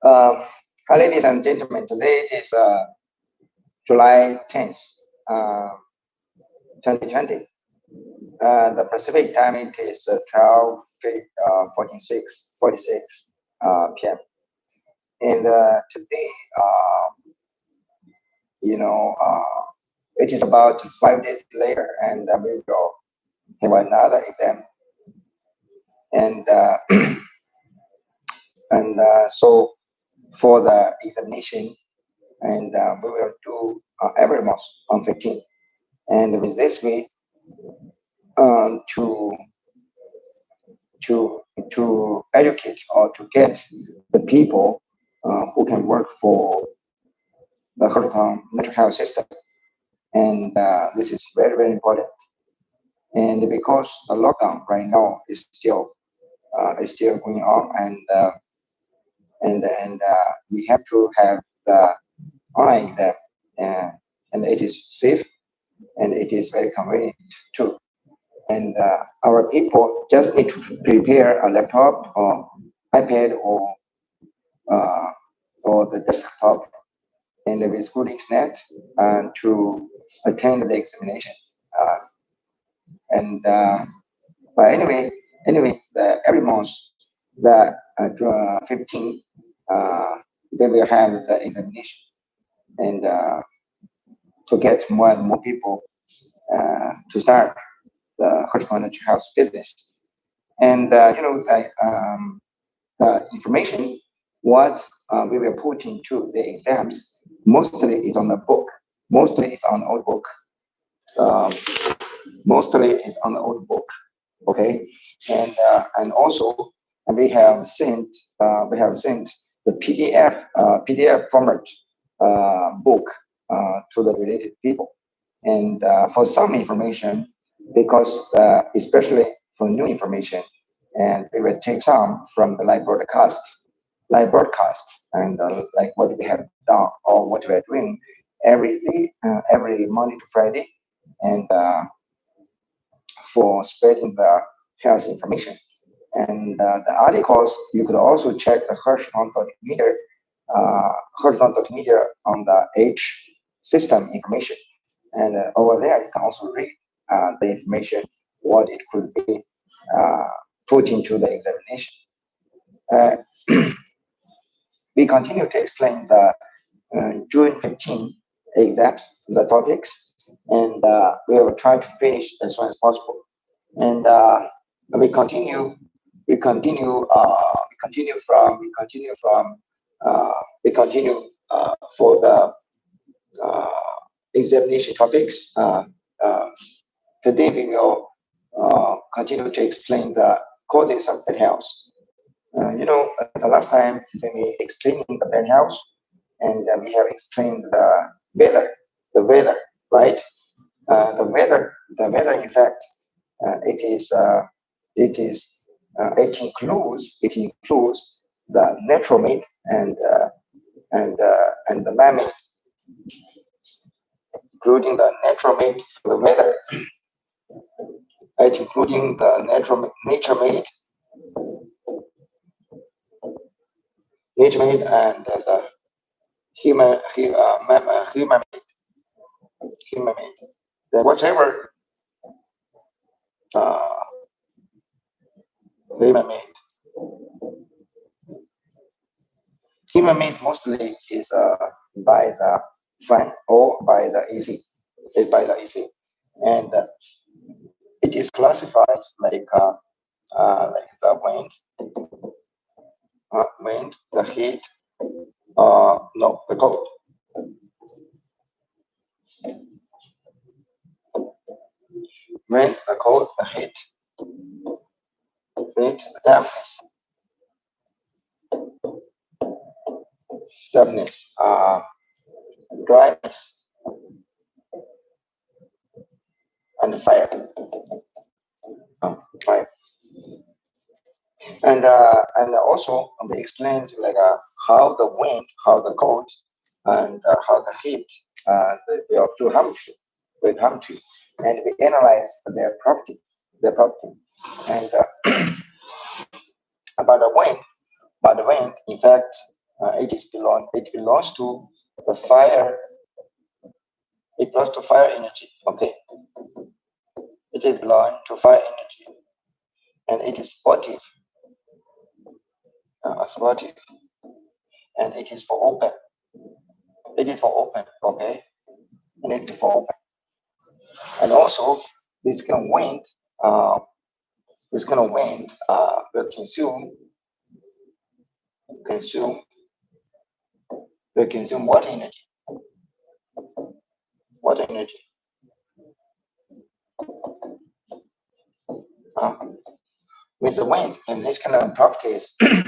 Hi, ladies and gentlemen. Today is July 10th, uh, 2020. The Pacific time it is 12, 46 p.m. And today, you know, it is about 5 days later, and we will have another exam. And so for the examination, and we will do every month on 15. And with this way, to to to educate or to get the people who can work for the Heshoutang natural health system, and this is very important. And because the lockdown right now is still going on, and we have to have the online exam, and it is safe and it is very convenient too. And our people just need to prepare a laptop or iPad uh, or the desktop and with good internet to attend the examination. Uh, and but every month the 15 they will have the examination, and to get more and more people to start the horizontal house business. And the information what we will put into the exams mostly is on the book, mostly is on the old book, um, mostly is on the old book. Okay, and also we have sent the PDF format book to the related people, and for some information, because especially for new information, and we will take some from the live broadcast, and like what we have done or what we are doing every day, every Monday to Friday, and for spreading the health information. And the articles, you could also check the Heshoutang.media on the H system information. And over there, you can also read the information, what it could be uh, put into the examination. Uh, we continue to explain the June 15 exams, the topics, and we will try to finish as soon as possible. And we continue, we continue, we continue from, we continue for the uh, examination topics. Today we will continue to explain the causes of bad health. The last time when we explaining the bad health, and we have explained the weather, right? The weather, in fact, it is, it includes the natural made and the man-made, including the natural made for the weather, including the nature made, and the human made. Then whatever human made. Human made mostly is by the fan or by the AC. It's by the AC, and it is classified like the wind, the heat, no, the cold. Wind, the cold, the heat, the dampness, dryness, and fire. Fire. And also we explained like how the wind, how the cold, and how the heat they are to harm to, and we analyze their property, and about the wind, in fact, It belongs to the fire. It belongs to fire energy. Okay, it is belong to fire energy, and it is sportive, and it is for open. It is for open. Okay, and it is for open. And also, this kind of wind, uh, will consume, will consume water energy. Uh, with the wind and this kind of properties, it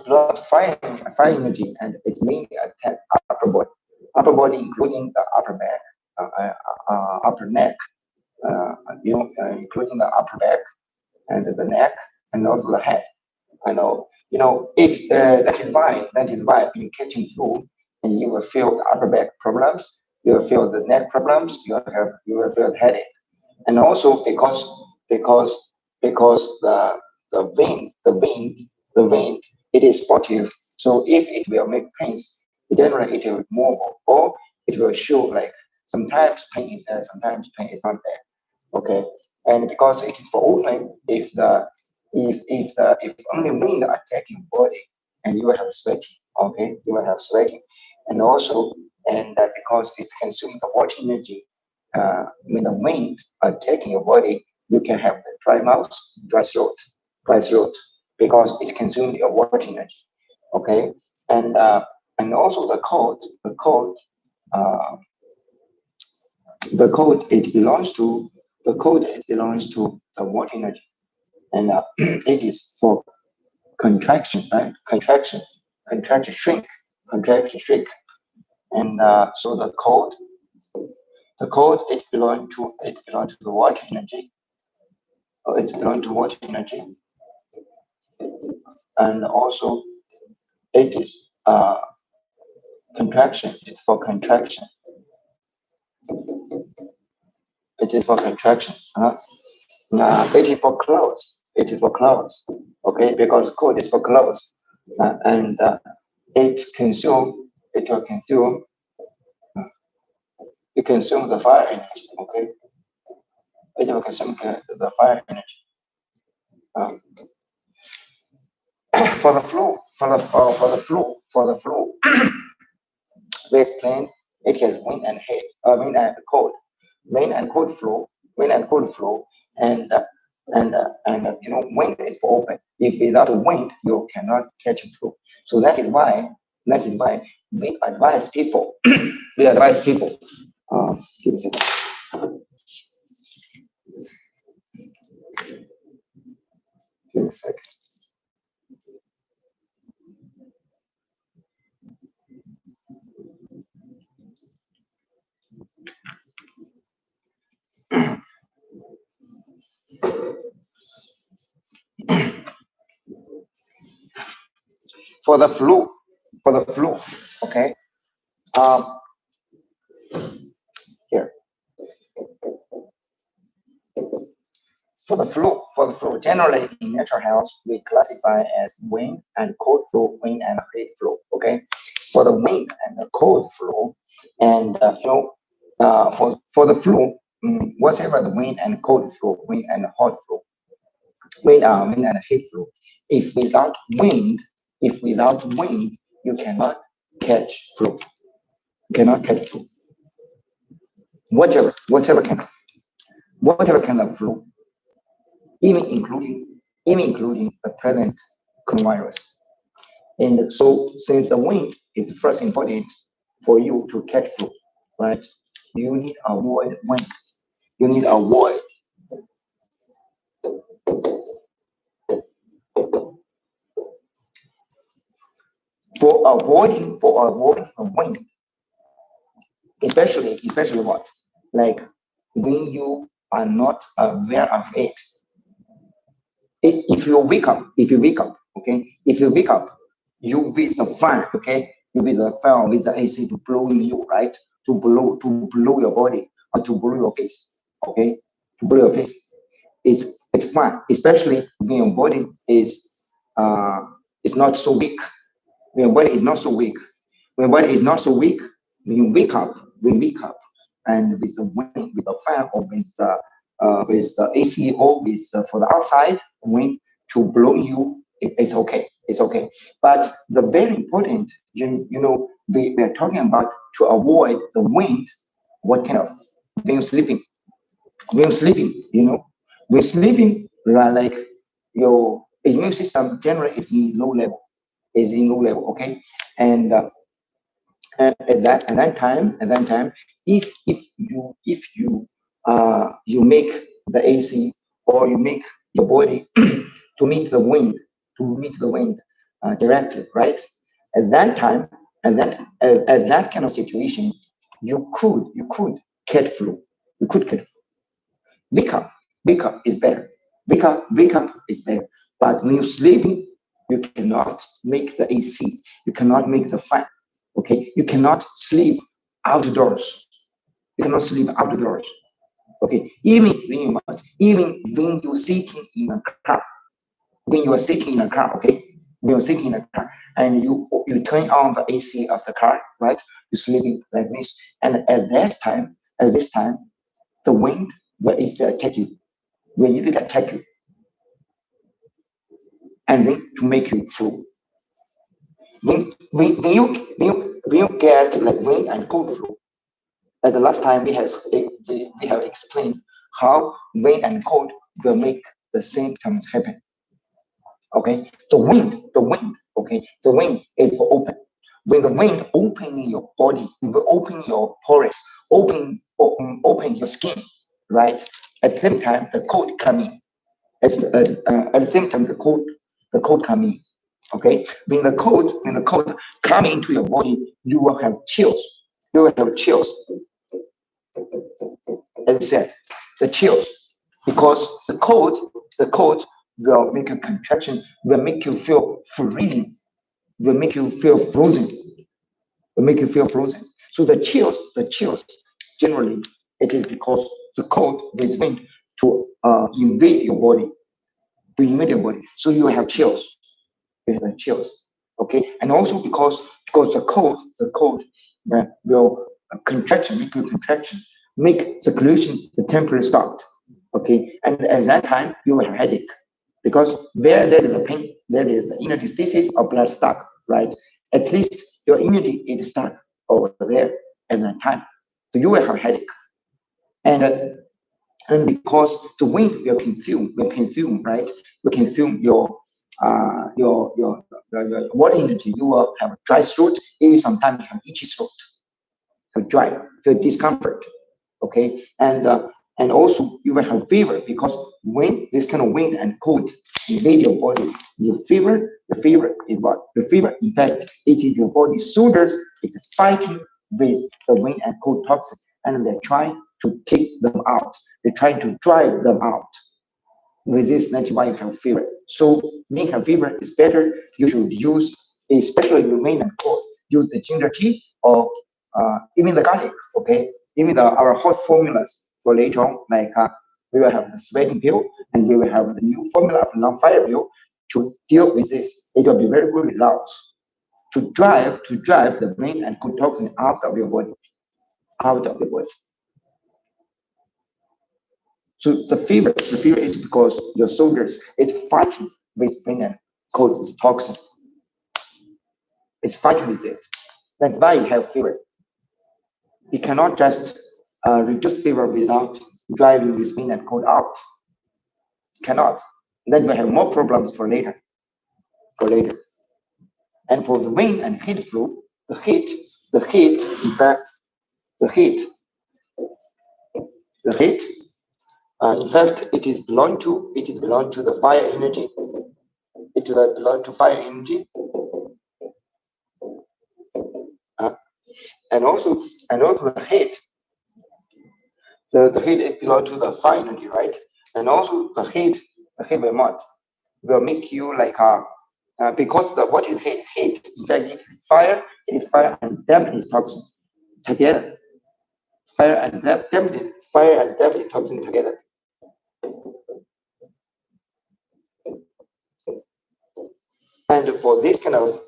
blocks fire energy, and it mainly attack upper body including the upper back, upper neck, including the upper back and the neck and also the head. I know, if that is why in catching flu, and you will feel the upper back problems, you will feel the neck problems, you will feel headache, and also because because the vein it is sportive, so if it will make pains, generally it will move, or it will show like sometimes pain is there, sometimes pain is not there. Okay, and because it is for open, if only wind attacking body, and you will have sweating. Okay, you will have sweating, and also, and because it consumes the water energy, when the wind attacking your body, you can have the dry mouth, dry throat, dry throat, because it consumes your water energy. Okay, and and also uh, the cold it belongs to the water energy, and it is for contraction, right? Contraction, shrink, contraction, shrink, and so the code it belongs to the water energy, or it belongs to water energy, and also it is contraction. It's for contraction. It is for contraction. It is for clothes. It is for clothes. Okay, because code is for clothes, and it will consume the fire energy. Okay, it will consume the fire energy. Um, for the flu, we explained it has wind and cold, wind and cold flow, and wind is open. If without wind, you cannot catch a flu. So that is why we advise people. we advise people. Give me a second. Give me a second. For the flu, okay. Um, Here for the flu, generally in natural health, we classify as wind and cold flu, wind and heat flu. Okay, for the wind and the cold flu, and for the flu, whatever the wind and cold flu, wind and hot flu, wind and heat flu. If without wind, you cannot catch flu. Cannot catch flu. Whatever, whatever kind of flu, even including the present coronavirus. And so, since the wind is first important for you to catch flu, right? You need to avoid wind. You need to avoid for avoiding the wind, especially what, like when you are not aware of it. If you wake up, okay, if you wake up, you with the fan, okay, you with the fan with the AC to blowing you, right, to blow your body or to blow your face, okay, to blow your face. It's fine, especially when your body is not so big, When your body is not so weak. When your body is not so weak, when you wake up, and with the wind, with the fan, or with the AC, or with for the outside wind to blow you, it's okay. It's okay. But the very important, we are talking about to avoid the wind. What kind of when you're sleeping? When you're sleeping, when sleeping, like your immune system generally is in low level, okay, and at that time, if you make the AC, or you make your body to meet the wind, directly, right? At that time, at that kind of situation, you could get flu. You could get flu. Wake up, wake up is better. Wake up is better. But when you're sleeping, you cannot make the AC. You cannot make the fan. Okay, you cannot sleep outdoors. You cannot sleep outdoors. Okay, even when you're sitting in a car, when you are sitting in a car, okay, when you're sitting in a car, and you turn on the AC of the car, right? You're sleeping like this, and at this time, the wind will easily attack you. Will easily attack you, and then to make you flu. When you get like wind and cold flu, at the last time we have explained how wind and cold will make the symptoms happen. Okay, the wind. Okay, the wind is open. When the wind open in your body, it will open your pores, open your skin, right? At the same time, the cold come in. At the same time, the cold come in. Okay, when the cold come into your body, you will have chills. You will have chills. As I said, the chills, because the cold will make a contraction, will make you feel freezing, will make you feel frozen, will make you feel frozen. So the chills, generally, it is because the cold is meant to invade your body, So you have chills, chills. Okay, and also because the cold will make you contraction, make circulation the temporary start. Okay, and at that time you will have headache, because where there is a pain, there is the inner diseases of blood stuck, right? At least your immunity is stuck over there at that time, so you will have headache, and because the wind will consume, right? Will consume your water energy. You will have dry throat. Even sometimes you have itchy throat, dry, feel discomfort. Okay, and also you will have fever, because when this kind of wind and cold invade your body, the fever is what? The fever, in fact, it is your body's soldiers. It is fighting with the wind and cold toxin, and they're trying to take them out. They're trying to drive them out. With this, that's why you have fever. So when you have fever, it's better you should use, especially you may and cold, use the ginger tea, or even the garlic. Okay, even our hot formulas for later on, like we will have the sweating pill, and we will have the new formula of non-fire pill to deal with this. It will be very good results to drive the brain and cold toxin out of your body, out of the body. So the fever is because your soldiers is fighting with pain and cold, is toxin. It's fighting with it. That's why you have fever. You cannot just reduce fever without driving this pain and cold out. Cannot. Then we have more problems for later. For later. And for the wind and heat flu, the heat, in fact, the heat, the heat, in fact, it is belong to the fire energy. It will belong to fire energy. Uh, and also the heat it belong to the fire energy, right? And also the heat will make you like because the what is heat, in fact, it is fire and damping toxin together. Fire and damping toxin together. And for this kind of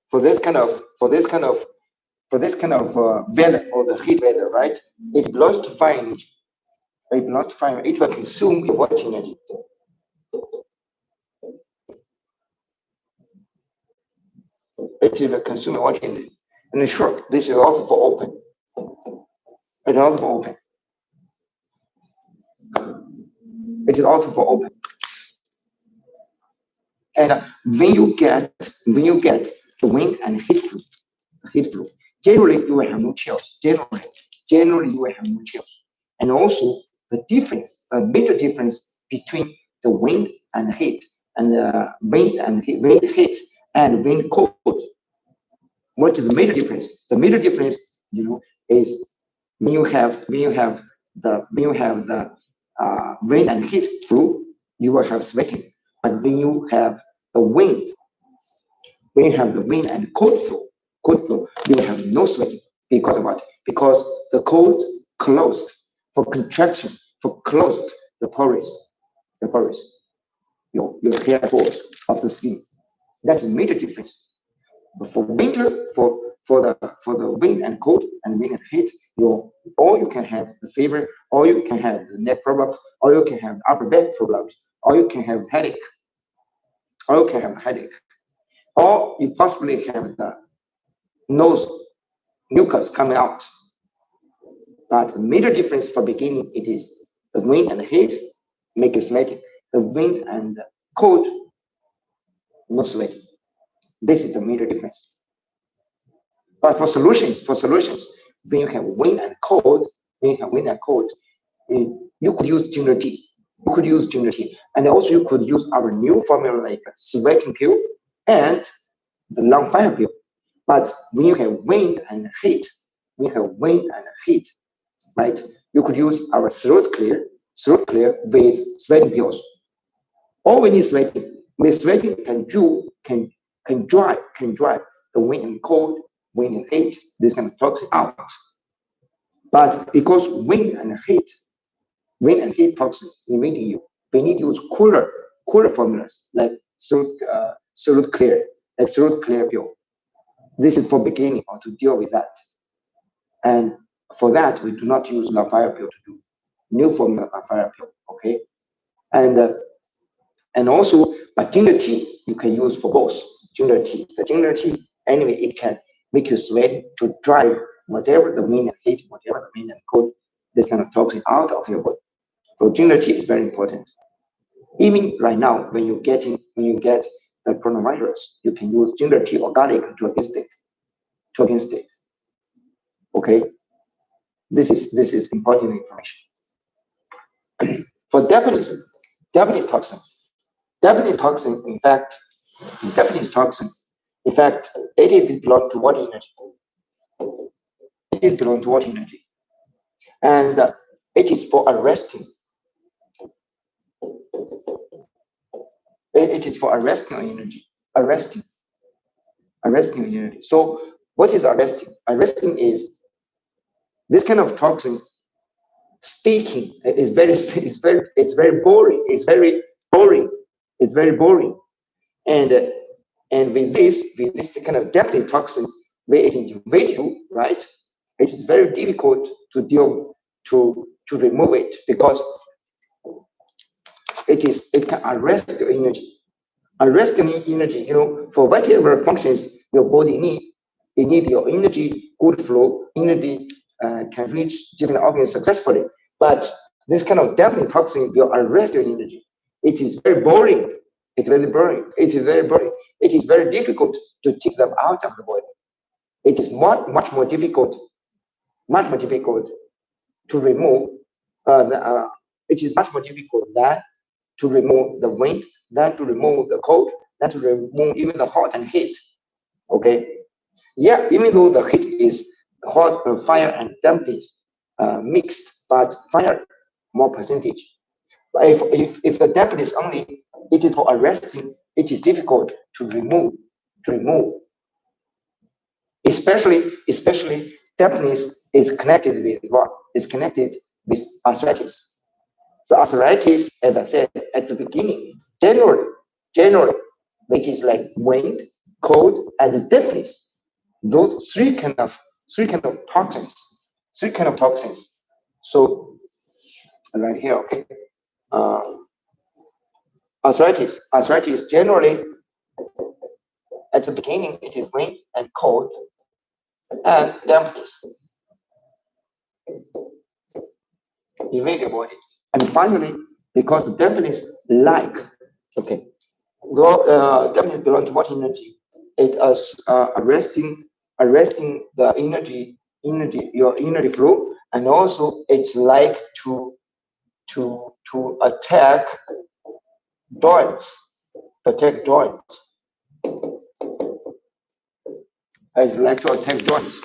for this kind of weather, or the heat weather, right? It belongs to find it will consume your water energy. It will consume your water energy. And sure, this is also for open. It is also for open. It is also for open. And when you get the wind and heat flow, generally you will have no chills. Generally you will have no chills. And also the major difference between the wind and heat, and wind heat and wind cold. What is the major difference? The major difference, is when you have the wind and heat flow, you will have sweating. But when you have the wind and cold flow, you will have no sweating. Because of what? Because the cold closed closed the pores, your hair pores of the skin. That's a major difference. But for winter, for the wind and cold and wind and heat, or you can have the fever, or you can have the neck problems, or you can have upper back problems, or you can have headache, or you possibly have the nose mucus coming out. But the major difference for beginning, it is the wind and heat make you sweating. The wind and cold, not sweating. This is the major difference. But for solutions, when you have wind and cold, you could use ginger tea. And also you could use our new formula like sweating pill and the long fire pill. But when you have wind and heat, right, you could use our throat clear with sweating pills. All we need sweating. With sweating can dry the wind and cold, wind and heat, this kind of toxin out. But because wind and heat toxin invading you, we need to use cooler formulas like throat clear pill. This is for beginning or to deal with that. And for that, we do not use la fire pill to do new formula la fire pill. Okay, and also, but ginger tea you can use for both. The ginger tea, anyway, it can make you sweat to drive whatever the wind and heat, whatever the wind and cold, this kind of toxin out of your body. So ginger tea is very important. Even right now, when you get the coronavirus, you can use ginger tea or garlic to against it. Okay, this is important information. For Japanese toxin, in fact, it is belong to water energy. And it is for arresting. It is for arresting energy. Arresting energy. So what is arresting? Arresting is this kind of toxin. Speaking is very boring. It's very boring. And with this kind of deadly toxin, where it invade you, right? It is very difficult to remove it, because it can arrest your energy. For whatever functions your body you need your energy, good flow, energy can reach different organs successfully. But this kind of deadly toxin will arrest your energy. It is very boring. It is very difficult to take them out of the body. It is much more difficult to remove. It is much more difficult than to remove the wind, than to remove the cold, than to remove even the hot and heat. Okay, yeah, even though the heat is hot, fire and dampness mixed, but fire more percentage. But if the dampness only, it is for arresting, it is difficult to remove. Especially dampness is connected with what? Is connected with arthritis. So arthritis, as I said at the beginning, generally, it is like wind, cold, and deafness. Those three kind of toxins, three kind of toxins. So right here, okay. Uh, arthritis generally at the beginning it is wind and cold and dampness, invade the body, and finally because the dampness like okay, dampness belongs to water energy. It is arresting the energy your energy flow, and also it's like to attack joints, attack joints. It's like to attack joints.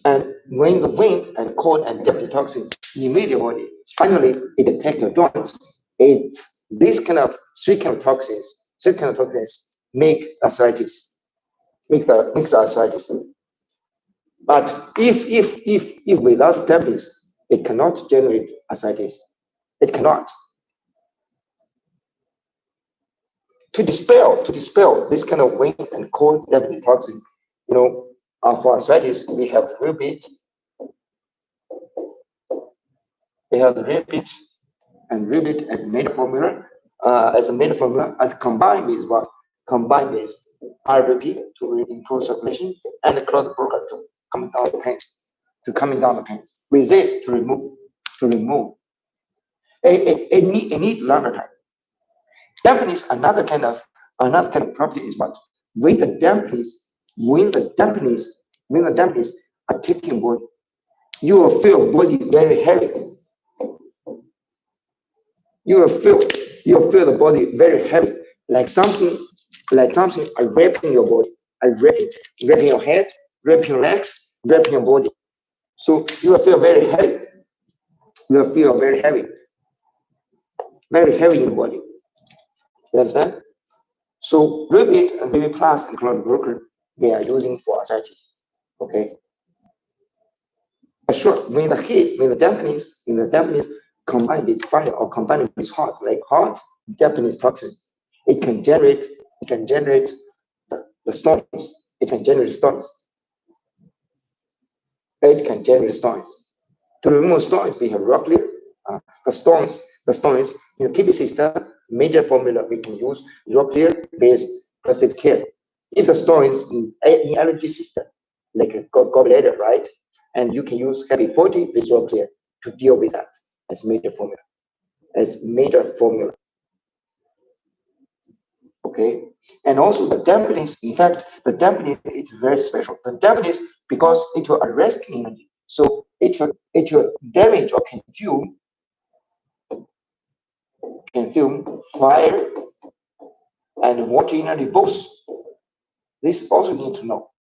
And when the wind and cold and deadly toxin invade your body, finally it attacks your joints. It's this kind of three kind of toxins make arthritis, makes the arthritis. But if without tablets, it cannot generate arthritis. It cannot. To dispel this kind of wind and cold deadly toxin, for arthritis we have repeat and repeat as a meta formula, and combined with what? Combined with RBP to improve circulation and the clot broker to coming down the pain, With this to remove. It need longer time. Dampness, another kind of property is what? When the dampness are taking body, you will feel body very heavy. You will feel the body very heavy, like something are wrapping your body, wrapping your head, wrapping your legs, wrapping your body. So you will feel very heavy. You will feel very heavy in your body. You understand? So Revit and Revit Plus and Cloud Broker, they are using for arthritis. Okay. But sure, when the dampness combined with fire or combined with hot, like hot Japanese toxin, it can generate the storms. It can generate storms. To remove storms, we have rock clear. The storms in the TB system, major formula we can use rock clear with prostate care. If the storm is in allergy system, like a gallbladder, right? And you can use heavy 40 with rock clear to deal with that as major formula. Okay, and also the dampness. In fact, the dampness is very special. The dampness because it will arrest energy, so it will damage or consume fire and water energy both. This also need to know.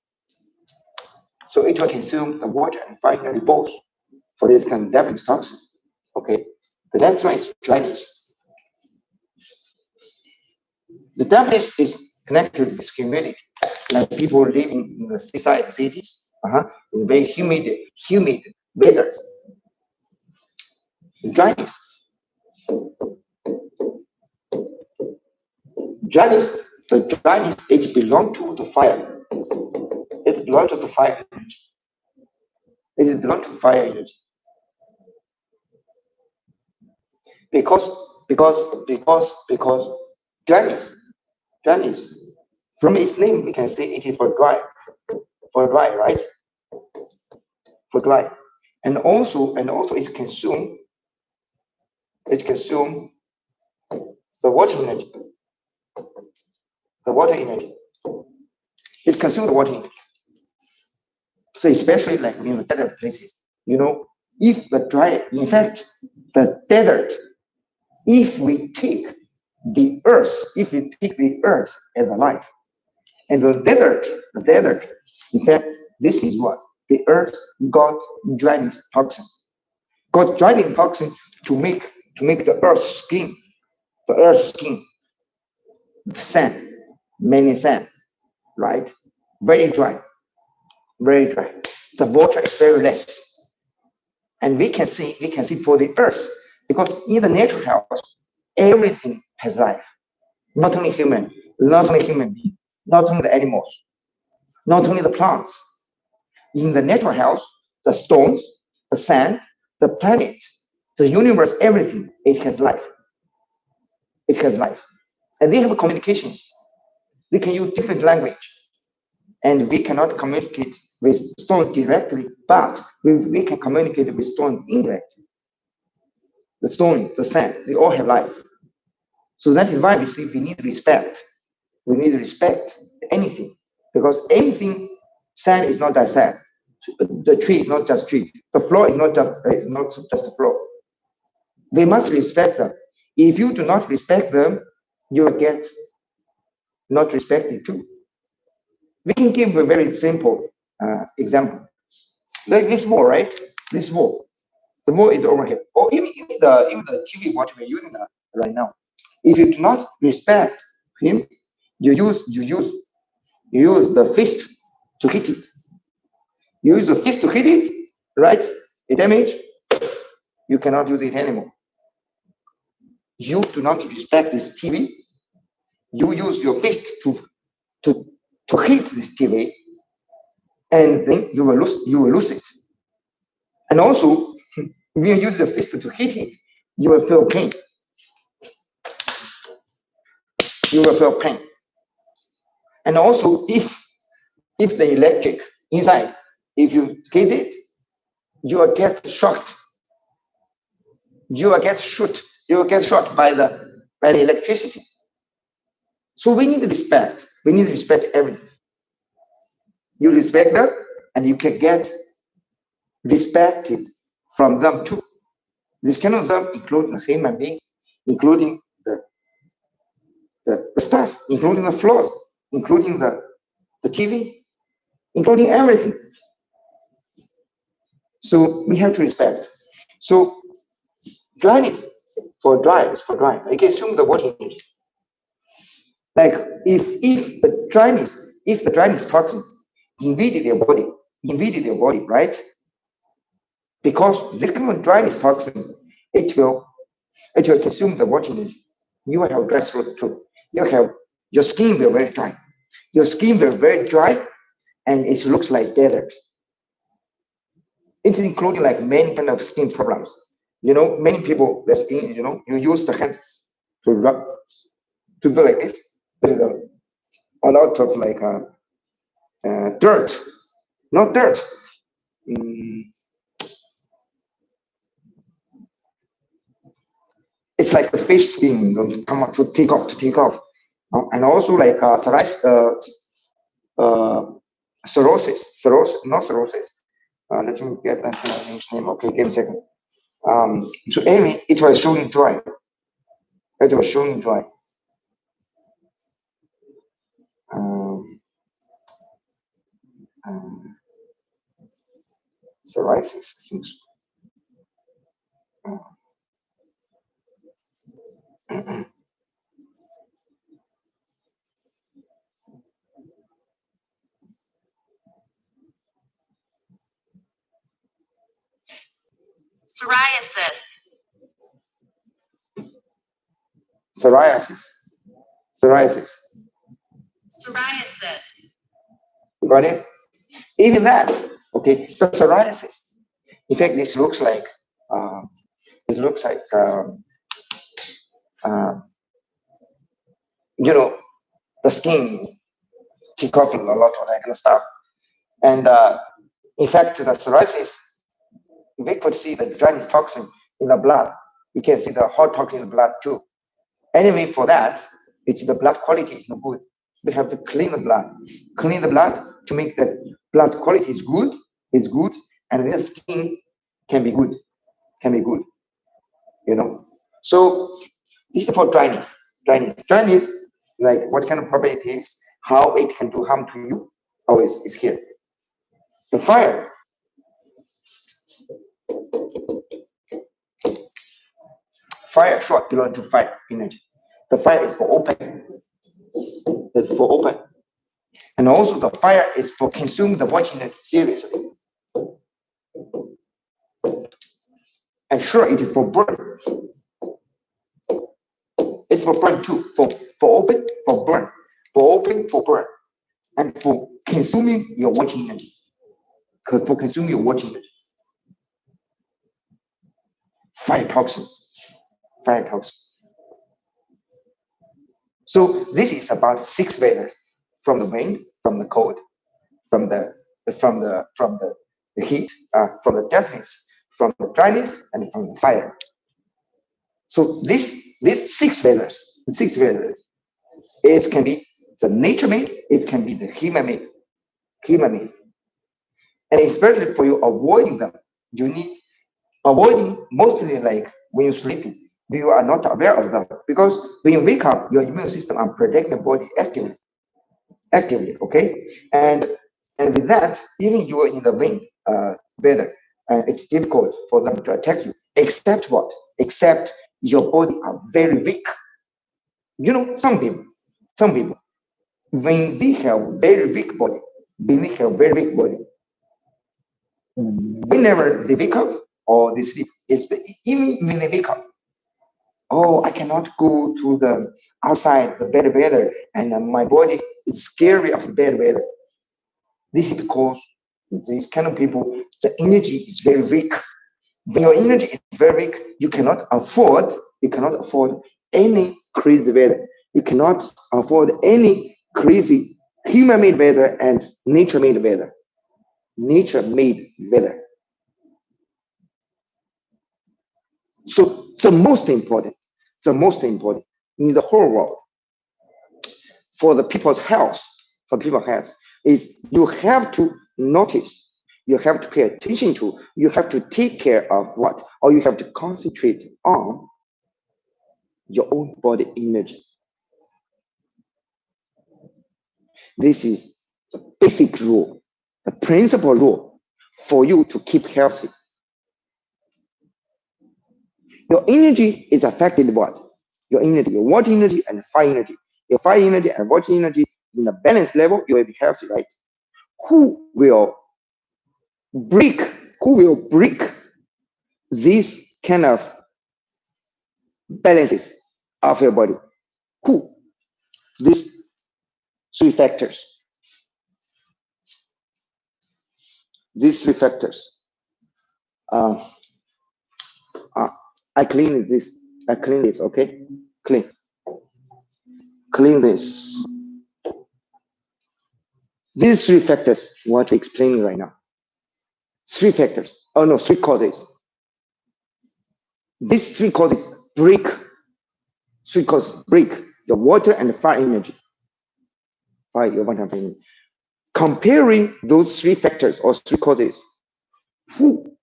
So it will consume the water and fire energy both for this kind of dampness toxin. Okay, the next one is dryness. The dampness is connected with humidity, like people living in the seaside cities, in very humid weathers. Dryness. The dryness, it belongs to the fire. It belongs to the fire energy. It belongs to fire energy. Because dryness, from its name we can say it is for dry, right? For dry, and also it consume the water energy. It consumes the water energy. So especially like in the desert places, if the dry, in fact, the desert, if we take the earth as a life, and the desert, in fact, this is what the earth got driving toxin, to make the earth's skin, sand, many sand, right? Very dry. The water is very less, and we can see for the earth, because in the natural health, everything has life, not only human being. not only the animals, not only the plants. In the natural health, the stones, the sand, the planet, the universe, everything, it has life. It has life. And they have communications. They can use different language. And we cannot communicate with stone directly, but we can communicate with stone indirectly. The stone, the sand, they all have life. So that is why we see we need respect. We need to respect anything, because anything, sand is not just sand. The tree is not just tree. The floor is not just the floor. We must respect them. If you do not respect them, you will get not respected too. We can give a very simple example, like this wall, right? This wall. The wall is over here, or even the TV what we're using right now. If you do not respect him, you use the fist to hit it. You use the fist to hit it, right? It damage. You cannot use it anymore. You do not respect this TV. You use your fist to hit this TV, and then you will lose it. And also, when you use the fist to hit it, you will feel pain. You will feel pain. And also, if the electric inside, if you hit it, you will get shocked. You will get shot. You will get shot by the electricity. So we need respect. We need to respect everything. You respect them, and you can get respected from them too. This kind of them, including the human being, including the stuff, including the floors, including the TV, including everything. So we have to respect. So dryness for dry is for dry. I can assume the water energy. Like if the dryness toxin invaded your body, right? Because this kind of dryness toxin, it will consume the water energy. You will have dry throat too. Your skin will very dry. Your skin will very dry, and it looks like desert. It's including like many kind of skin problems. Many people, the skin, you use the hands to rub, to do like this. There's a lot of like dirt, not dirt. Mm, it's like the fish skin come up to take off. And also like cirrhosis, not cirrhosis. Let me get that name. Okay, give me a second. So Amy, it was showing dry. It was showing dry. Psoriasis seems. Psoriasis. Psoriasis. You got it? Even that, okay, the psoriasis. In fact, this looks like it looks like uh, the skin take off a lot of that kind of stuff. And in fact, the psoriasis, we could see the dryness toxin in the blood. You can see the hot toxin in the blood too. Anyway, for that, it's the blood quality is not good. We have to clean the blood to make the blood quality is good, and the skin can be good. So this is for dryness. Dryness, like what kind of property it is, how it can do harm to you, always is here. The fire. Fire short belong to fire energy. The fire is for open. It's for open. And also the fire is for consuming the watching it seriously. And sure, it is for burn. It's for burn too. For open, for burn. For open, for burn. and for consuming your water energy. For consuming your water energy, fire toxin, fire toxin. So this is about six weathers: from the wind, from the cold, from the heat, from the dampness, from the dryness, and from the fire. So this six weathers, it can be the nature made, it can be the human made, and especially for you avoiding them, you need avoiding mostly like when you're sleeping. You are not aware of them because when you wake up, your immune system are protecting the body actively, okay? And with that, even you are in the wind weather, it's difficult for them to attack you. Except what? Except your body are very weak. Some people, when they have very weak body, when they have very weak body, whenever they wake up or they sleep, even when they wake up, oh, I cannot go to the outside, the bad weather, and my body is scary of bad weather. This is because these kind of people, the energy is very weak. When your energy is very weak, you cannot afford any crazy weather. You cannot afford any crazy human-made weather and nature-made weather. Nature-made weather. So the most important in the whole world for the people's health, is you have to notice, you have to pay attention to, you have to take care of what, or you have to concentrate on your own body energy. This is the basic rule, the principal rule for you to keep healthy. Your energy is affected what? Your energy, your water energy and fire energy. Your fire energy and water energy in a balanced level, you will be healthy, right? Who will break? Who will break these kind of balances of your body? Who? These three factors. These three factors. Uh, uh, I clean this. I clean this. Okay, clean. Clean this. These three factors. What I'm explaining right now. Three factors. Oh no, three causes. These three causes break. Three causes break your water and fire energy. Fire, your water and fire energy. Comparing those three factors or three causes,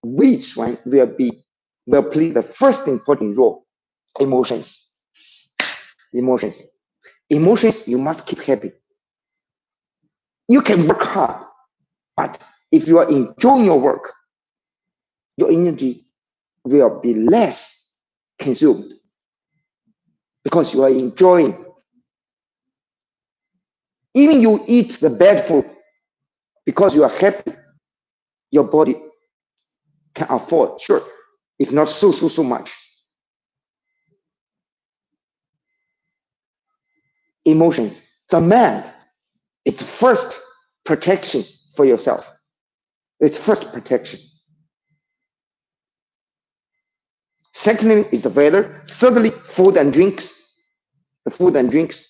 which one will play the first important role? Emotions. Emotions. Emotions, you must keep happy. You can work hard, but if you are enjoying your work, your energy will be less consumed because you are enjoying. Even you eat the bad food because you are happy, your body can afford, sure, if not so much. Emotions. The man, it's first protection for yourself. It's first protection. Secondly is the weather. Thirdly, food and drinks. The food and drinks.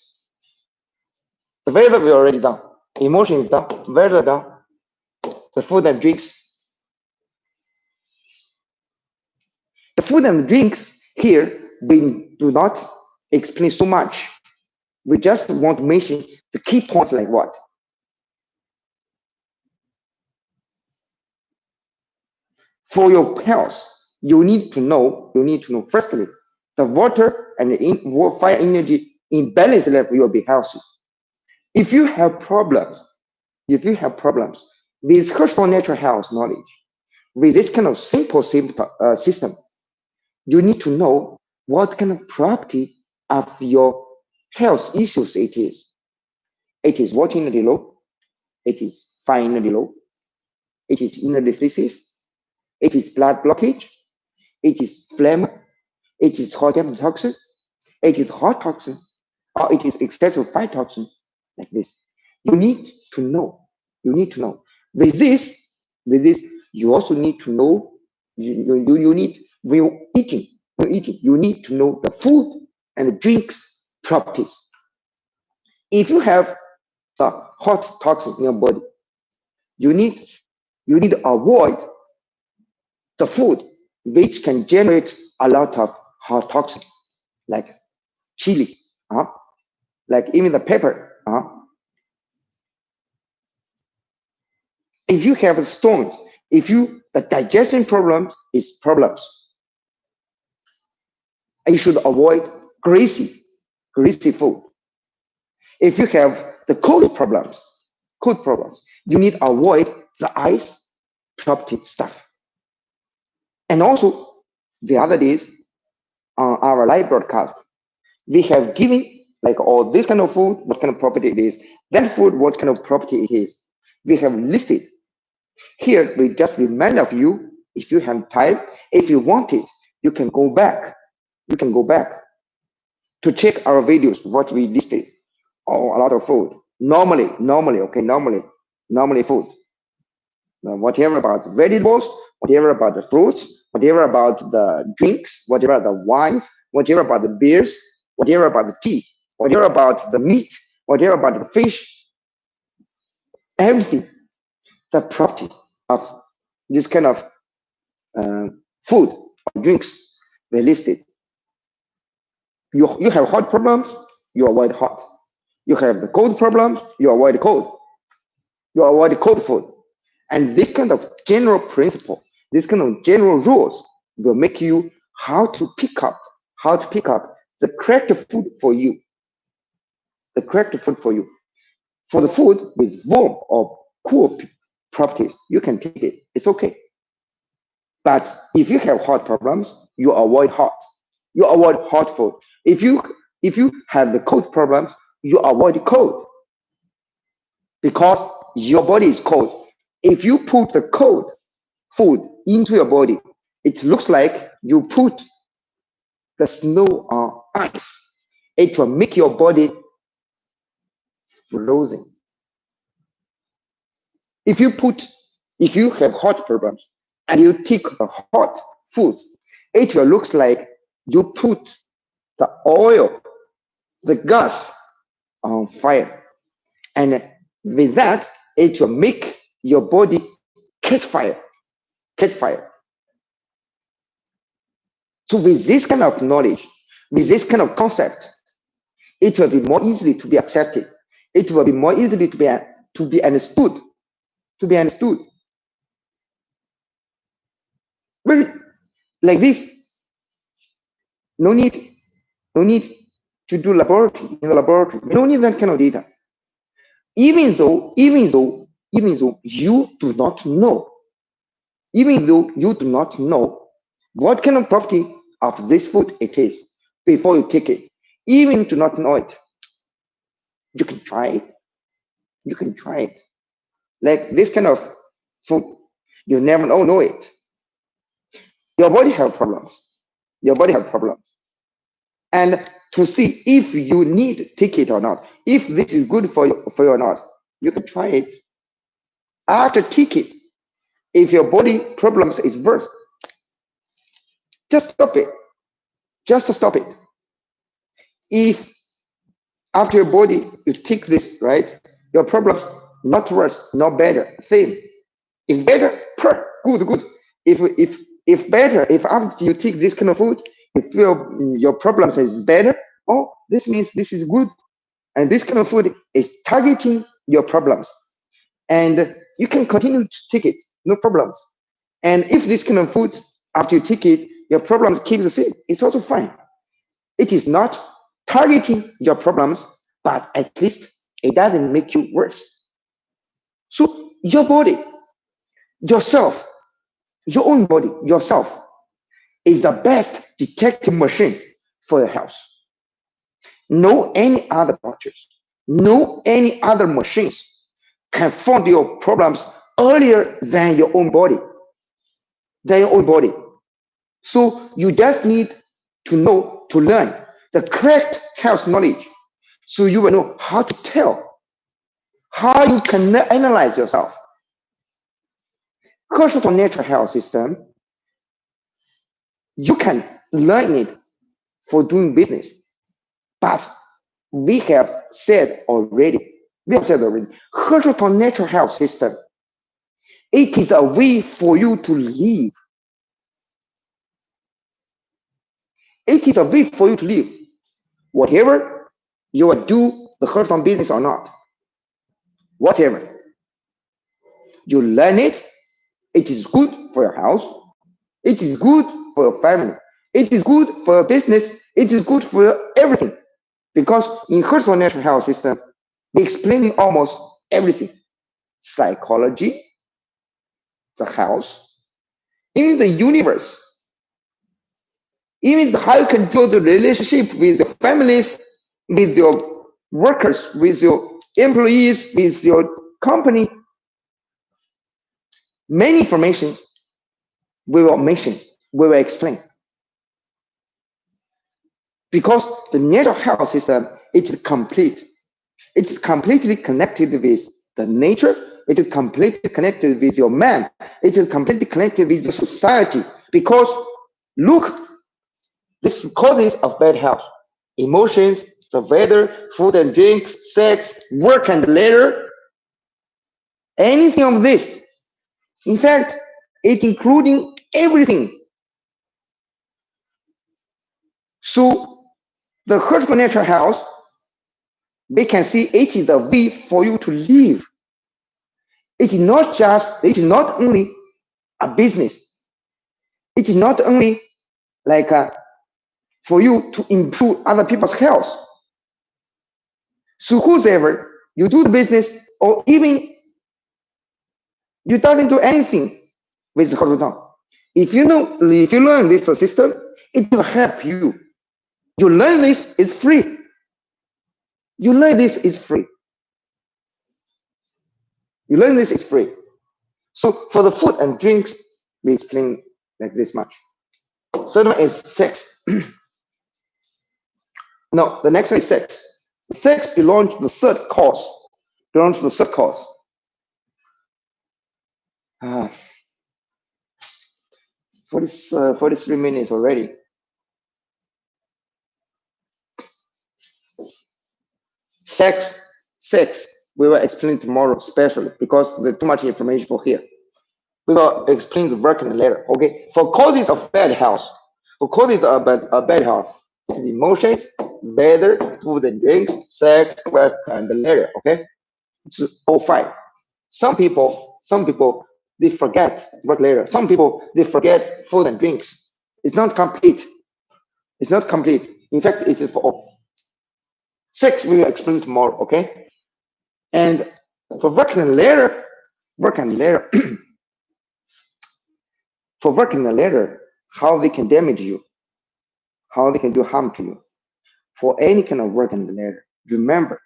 The weather we already done. Emotion is done. Weather done. The food and drinks. The food and drinks here we do not explain so much. We just want to mention the key points like what? For your health, you need to know firstly, the water and the fire energy in balance level will be healthy. If you have problems with Hirschfeld natural health knowledge, with this kind of simple system, you need to know what kind of property of your health issues it is. It is water energy low, it is fire energy low, it is inner diseases, it is blood blockage, it is phlegm, it is hot toxin, it is hot toxin, or it is excessive fire toxin, like this. You need to know. You need to know. With this, you also need to know. You need when you need to know the food and the drinks properties. If you have the hot toxin in your body, you need to avoid the food which can generate a lot of hot toxin, like chili, like even the pepper. If you have stones, if you the digestion problems, you should avoid greasy food. If you have the cold problems, you need to avoid the ice property stuff. And also, the other days on our live broadcast, we have given like all this kind of food, what kind of property it is, that food, what kind of property it is. We have listed. Here, we just remind of you, if you have time, if you want it, you can go back. You can go back to check our videos, what we listed. Oh, a lot of food. Normally, food. Now, whatever about vegetables, whatever about the fruits, whatever about the drinks, whatever the wines, whatever about the beers, whatever about the tea, whatever about the meat, whatever about the fish, everything, the property of this kind of food or drinks, they listed. You have hot problems, you avoid hot. You have the cold problems, you avoid cold. You avoid cold food. And this kind of general principle, this kind of general rules will make you how to pick up the correct food for you. The correct food for you. For the food with warm or cool properties, you can take it. It's okay. But if you have hot problems, you avoid hot. You avoid hot food. If you have the cold problems, you avoid cold because your body is cold. If you put the cold food into your body, it looks like you put the snow on ice. It will make your body frozen. If you have hot problems and you take the hot foods, it will looks like you put the oil, the gas on fire. And with that, it will make your body catch fire. So with this kind of knowledge, with this kind of concept, it will be more easily to be accepted. It will be more easily to be understood. Very like this. No need to do laboratory in the laboratory. We don't need that kind of data. Even though you do not know, what kind of property of this food it is before you take it, even do not know it, you can try it. Like this kind of food, you never know it. Your body have problems. And to see if you need to take it or not, if this is good for you or not, you can try it. After take it, if your body problems is worse, just stop it. If after your body you take this, right, your problems not worse, not better, same. If better, good. If better, if after you take this kind of food, you feel your problems is better, oh, this means this is good. And this kind of food is targeting your problems. And you can continue to take it, no problems. And if this kind of food, after you take it, your problems keep the same, it's also fine. It is not targeting your problems, but at least it doesn't make you worse. So your body, yourself, your own body, yourself, is the best detective machine for your health. No any other doctors, no any other machines can find your problems earlier than your own body. So you just need to learn the correct health knowledge, so you will know how to tell how you can analyze yourself. Heshoutang natural health system, you can learn it for doing business, but we have said already, Heshoutang natural health system, it is a way for you to live. It is a way for you to live. Whatever you will do, the Heshoutang business or not, whatever, you learn it, it is good for your health, it is good for your family, it is good for your business, it is good for everything. Because in Heshoutang natural health system, they explain almost everything. Psychology, the health, even the universe, even how you can build the relationship with your families, with your workers, with your employees, with your company. Many information we will mention, we will explain. Because the natural health system, it is complete. It's completely connected with the nature. It is completely connected with your man. It is completely connected with the society. Because look, this causes of bad health, emotions, the weather, food and drinks, sex, work and leisure, anything of this. In fact, it's including everything. So the Heshoutang natural health, we can see it is a way for you to live. It is not only a business. It is not only like for you to improve other people's health. So whosoever you do the business, or even you doesn't do anything with Heshoutang, if you learn this system, it will help you. You learn this is free. You learn this is free. You learn this is free. So for the food and drinks, we explain like this much. Third one is sex. No, the next one is sex. Sex belongs to the third cause. Belongs to the third cause. 43 minutes already. Sex, we will explain tomorrow specially because there's too much information for here. We will explain the work and later. Okay. For causes of bad health, bad health, emotions, weather, food and drinks, sex, work and later. Okay. It's all five. Some people they forget work later. Some people they forget food and drinks. It's not complete. It's not complete. In fact, it is for all. Sex we will explain tomorrow. Okay. And for work and later, for working a letter, how they can damage you, how they can do harm to you. For any kind of work in the letter, remember,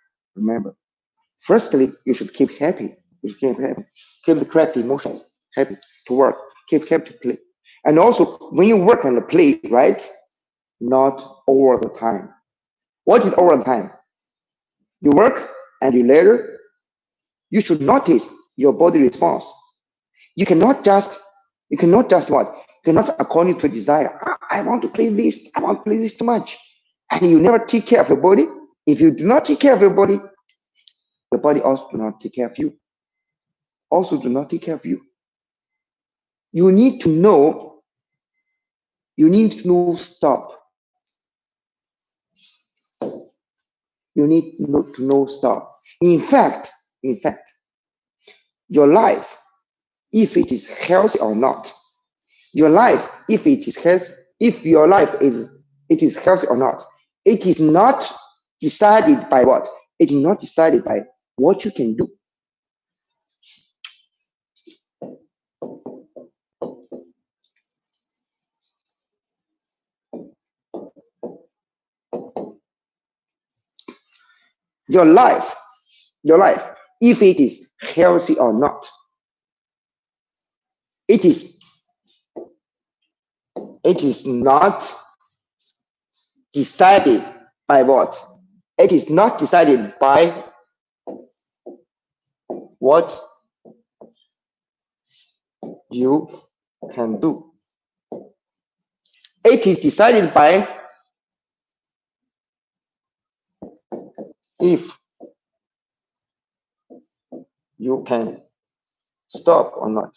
firstly, you should keep happy. You should keep happy. Keep the correct emotions, happy to work, keep happy to play. And also, when you work on the play, right? Not all the time. What is all the time? You work and you later, you should notice your body response. You cannot just what? You cannot according to desire. I want to play this. I want to play this too much. And you never take care of your body. If you do not take care of your body also do not take care of you. Also do not take care of you. You need to know stop. You need to know stop. In fact, your life, if it is healthy or not, your life, if your life is healthy or not, it is not decided by what? It is not decided by what you can do. Your life, if it is healthy or not, it is not decided by what? It is not decided by what you can do. It is decided by if you can stop or not.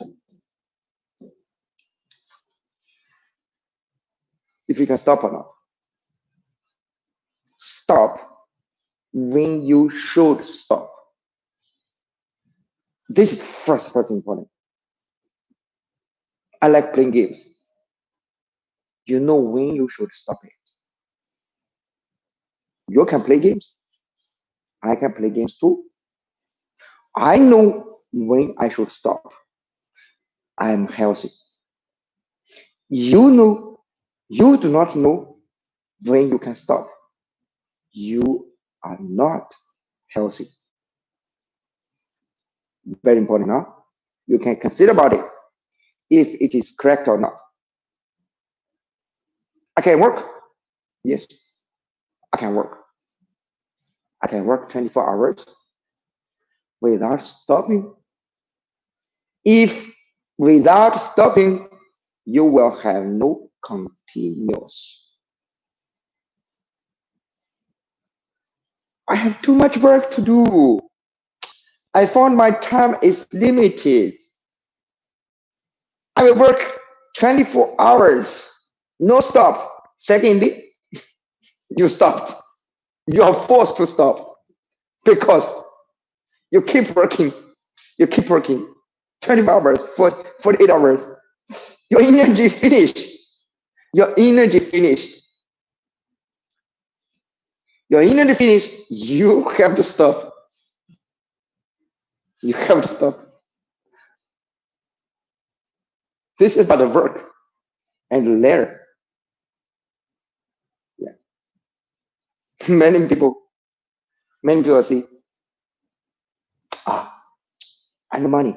If you can stop or not. Stop when you should stop. This is first important. I like playing games. You know when you should stop it. You can play games. I can play games too. I know when I should stop. I am healthy. You know, you do not know when you can stop. You are not healthy. Very important, huh? You can consider about it if it is correct or not. I can work. Yes, I can work. I can work 24 hours without stopping. If without stopping, you will have no continuous. I have too much work to do. I found my time is limited. I will work 24 hours, no stop. Secondly, you stopped. You are forced to stop because you keep working. You keep working 24 hours, 48 hours. Your energy finished. Your energy finished. Your energy finished. You have to stop. You have to stop. This is about the work and later. Yeah. Many people see, I need money.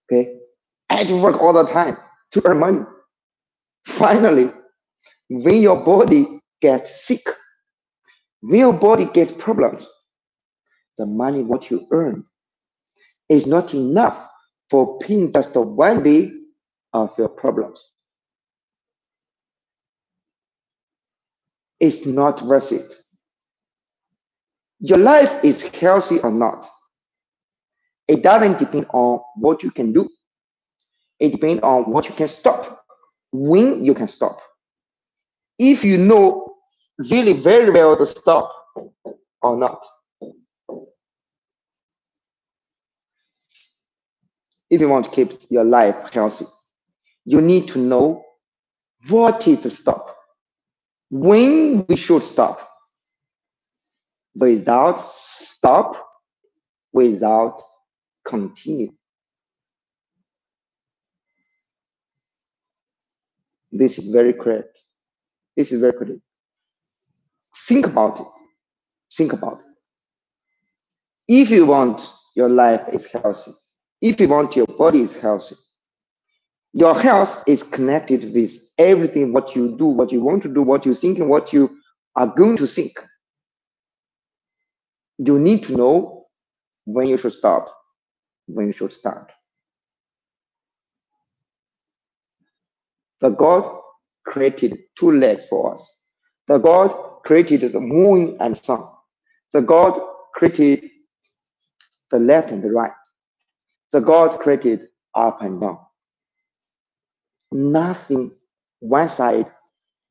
Okay. I had to work all the time to earn money. Finally, when your body gets sick, when your body gets problems, the money what you earn is not enough for paying just one day of your problems. It's not worth it. Your life is healthy or not. It doesn't depend on what you can do. It depends on what you can stop, when you can stop. If you know really very well to stop or not. If you want to keep your life healthy, you need to know what is the stop, when we should stop, without stop, without continue. This is very correct. This is very correct. Think about it. Think about it. If you want your life is healthy, if you want your body is healthy, your health is connected with everything what you do, what you want to do, what you think, and what you are going to think. You need to know when you should stop, when you should start. The God created two legs for us. The God created the moon and sun. The God created the left and the right. The God created up and down. Nothing one side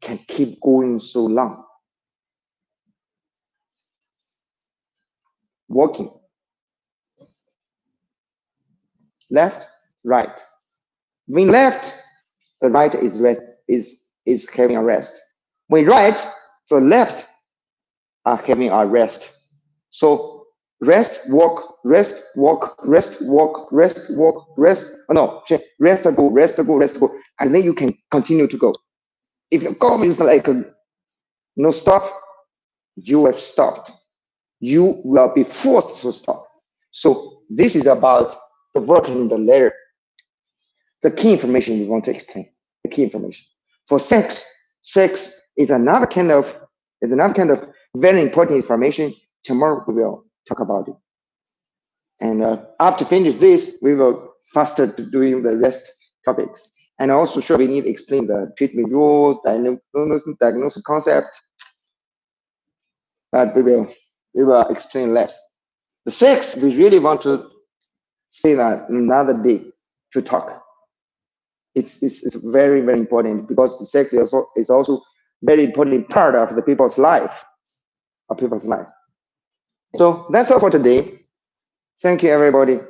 can keep going so long. Walking. Left, right. When left, the right is rest is having a rest. When right, the left are having a rest. So rest, walk, rest, walk, rest, walk, rest, walk, rest. Oh no, rest, go, rest, go, rest, go, and then you can continue to go. If your goal is like no stop, you have stopped. You will be forced to stop. So this is about the work in the layer. The key information we want to explain. The key information for sex. Sex is another kind of very important information. Tomorrow we will talk about it. And after finish this, we will faster to doing the rest topics. And also sure we need to explain the treatment rules, diagnosis concept, but we will explain less. The sixth, we really want to stay another day to talk. It's very, very important because the sex is also very important part of the people's life, So that's all for today. Thank you, everybody.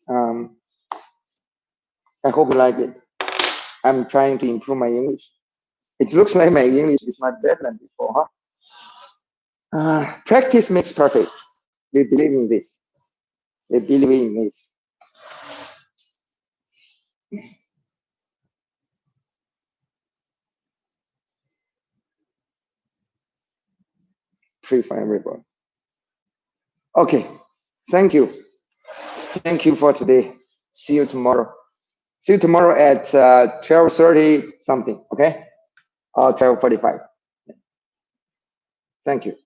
Um, I hope you like it. I'm trying to improve my English. It looks like my English is much better than before, huh? Practice makes perfect. We believe in this. We believe in this. Free for everybody. Okay. Thank you. Thank you for today. See you tomorrow. See you tomorrow at 12:30 something. Okay. Or 12:45. Thank you.